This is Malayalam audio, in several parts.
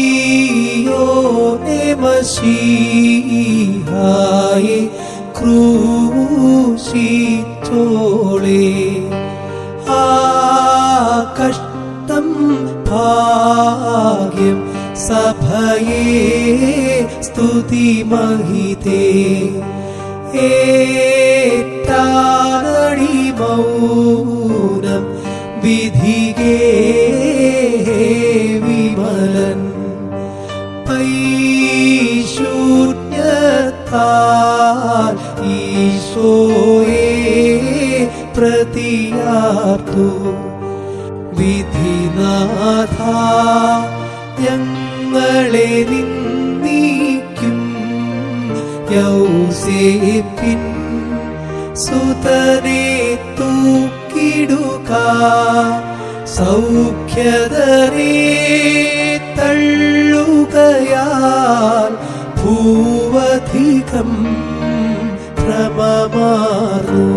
സിയോനെ മശീഹായെ ക്രൂശിച്ചോളെ ആ കഷ്ടം ഭാഗ്യം സഭയെ സ്തുതി മഹിതേ ഏറ്റാനടി മൗനം വിധികേ വിമലൻ പൈശൂന്യത്താൽ ഈശോയെ പ്രതിയാർത്തു വിധിനാഥ ഞങ്ങളെ നിന്ദിക്കും യൗസേപ്പിൻ സുതനെ തൂക്കിടുക സൗഖ്യതരെ തള്ളുകയാൽ ഭൂവധികം ഭ്രമമാർന്നു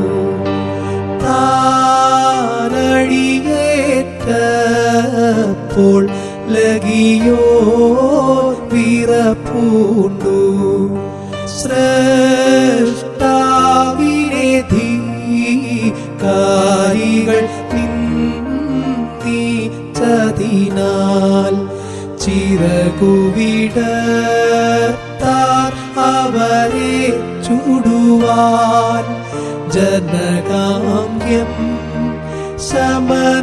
താനടിയേറ്റപ്പോൾ ലകിയോ വിറപ്പൂണ്ടു സ്രഷ്ടാവിനെ ധിക്കാരികൾ നിന്ദിച്ചതിനാൽ ചിറകുവിടത്താർ അവരെ ചുടുവാൻ ജനകാംഗ്യം ശമനമവർക്കേകി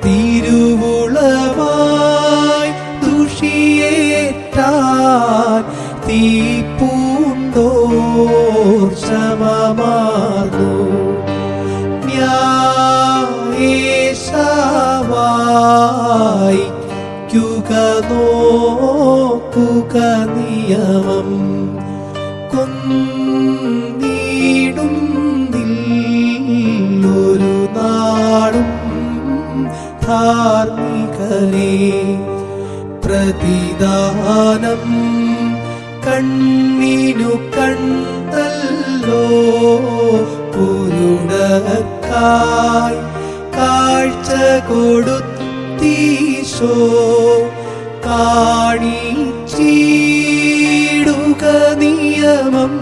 തിരുവുളമായി ദുഷിയേറ്റാൻ തീപ്പൂണ്ടോർ ശമമാർന്നു ന്യായേശവായിക്കുക നോക്കുക നിയമം കൊന്നീടുന്നില്ലൊരു നാടും ധാർമ്മികരെ പ്രതിദാനം കണ്ണിനു കണ്ടല്ലോ കുരുടക്കായി കാഴ്ച കൊടുത്തീശോ കാണിച്ചിടുക നിയമം